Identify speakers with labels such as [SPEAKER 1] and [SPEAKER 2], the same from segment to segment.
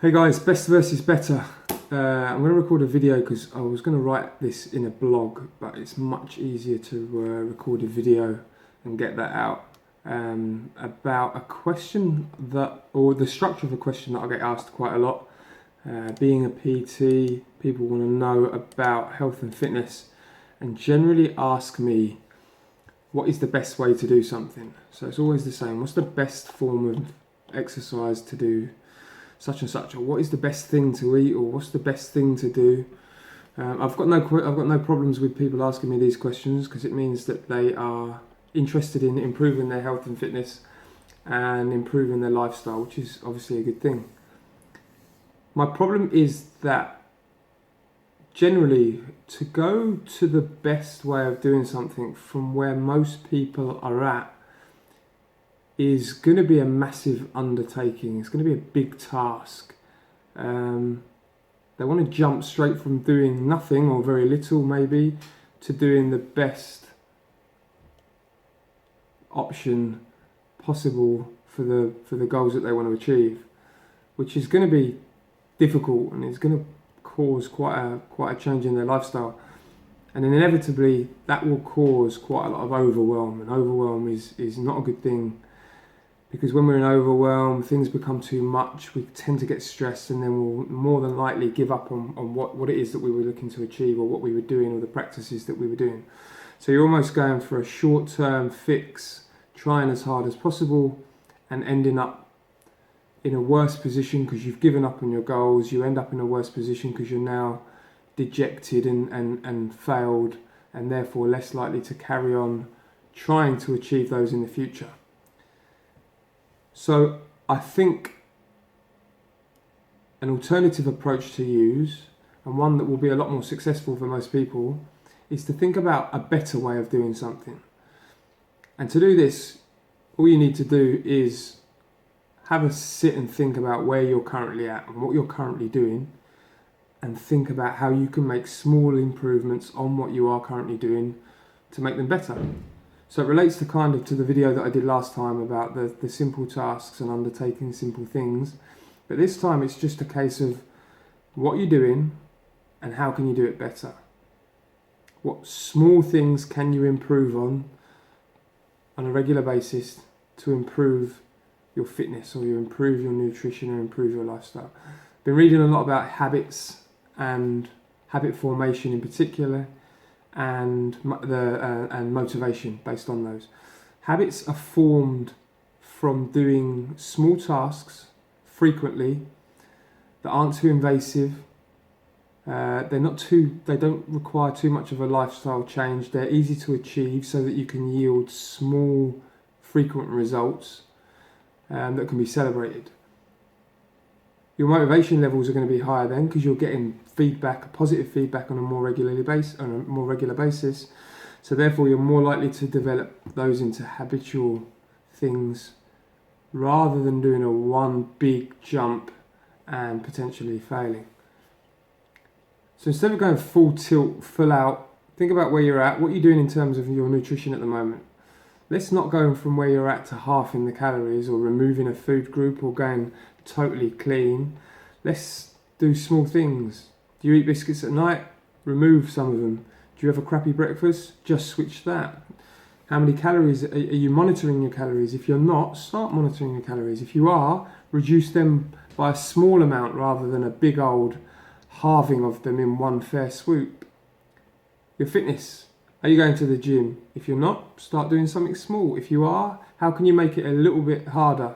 [SPEAKER 1] Hey guys, best versus better. I'm going to record a video because I was going to write this in a blog, but it's much easier to record a video and get that out about a question or the structure of a question that I get asked quite a lot. Being a PT, people want to know about health and fitness and generally ask me what is the best way to do something. So it's always the same. What's the best form of exercise to do such and such, or what is the best thing to eat, or what's the best thing to do? I've got no problems with people asking me these questions because it means that they are interested in improving their health and fitness and improving their lifestyle, which is obviously a good thing. My problem is that generally to go to the best way of doing something from where most people are at is going to be a massive undertaking. It's going to be a big task. They want to jump straight from doing nothing or very little maybe to doing the best option possible for the goals that they want to achieve, which is going to be difficult and it's going to cause quite a change in their lifestyle. And then inevitably that will cause quite a lot of overwhelm, and overwhelm is not a good thing. Because when we're in overwhelm, things become too much, we tend to get stressed, and then we'll more than likely give up on what it is that we were looking to achieve, or what we were doing, or the practices that we were doing. So you're almost going for a short-term fix, trying as hard as possible, and ending up in a worse position because you've given up on your goals. You end up in a worse position because you're now dejected and failed, and therefore less likely to carry on trying to achieve those in the future. So I think an alternative approach to use, and one that will be a lot more successful for most people, is to think about a better way of doing something. And to do this, all you need to do is have a sit and think about where you're currently at and what you're currently doing, and think about how you can make small improvements on what you are currently doing to make them better. So it relates to the video that I did last time about the simple tasks and undertaking simple things. But this time it's just a case of what you're doing and how can you do it better. What small things can you improve on a regular basis to improve your fitness, or you improve your nutrition, or improve your lifestyle. Been reading a lot about habits and habit formation in particular, and motivation based on those. Habits are formed from doing small tasks frequently that aren't too invasive. They don't require too much of a lifestyle change. They're easy to achieve so that you can yield small, frequent results that can be celebrated. Your motivation levels are going to be higher then because you're getting positive feedback on a more regular basis. So therefore you're more likely to develop those into habitual things rather than doing a one big jump and potentially failing. So instead of going full tilt, full out, think about where you're at, what you're doing in terms of your nutrition at the moment. Let's not go from where you're at to halving the calories, or removing a food group, or going totally clean. Let's do small things. Do you eat biscuits at night? Remove some of them. Do you have a crappy breakfast? Just switch that. How many calories? Are you monitoring your calories? If you're not, start monitoring your calories. If you are, reduce them by a small amount rather than a big old halving of them in one fair swoop. Your fitness. Are you going to the gym? If you're not, start doing something small. If you are, how can you make it a little bit harder?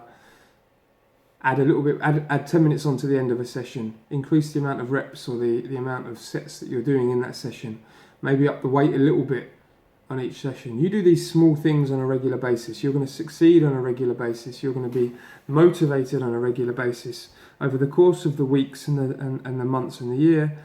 [SPEAKER 1] Add 10 minutes onto the end of a session. Increase the amount of reps, or the amount of sets that you're doing in that session. Maybe up the weight a little bit on each session. You do these small things on a regular basis. You're going to succeed on a regular basis. You're going to be motivated on a regular basis. Over the course of the weeks and the months and the year,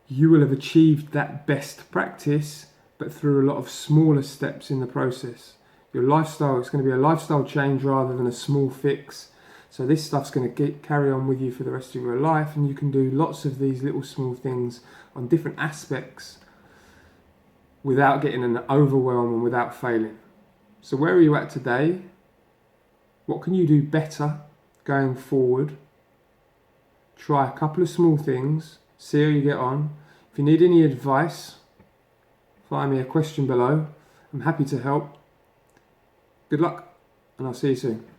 [SPEAKER 1] you will have achieved that best practice, but through a lot of smaller steps in the process. Your lifestyle, it's going to be a lifestyle change rather than a small fix. So this stuff's going to carry on with you for the rest of your life, and you can do lots of these little small things on different aspects without getting an overwhelm and without failing. So where are you at today? What can you do better going forward Try a couple of small things, see how you get on. If you need any advice, fire me a question below. I'm happy to help. Good luck, and I'll see you soon.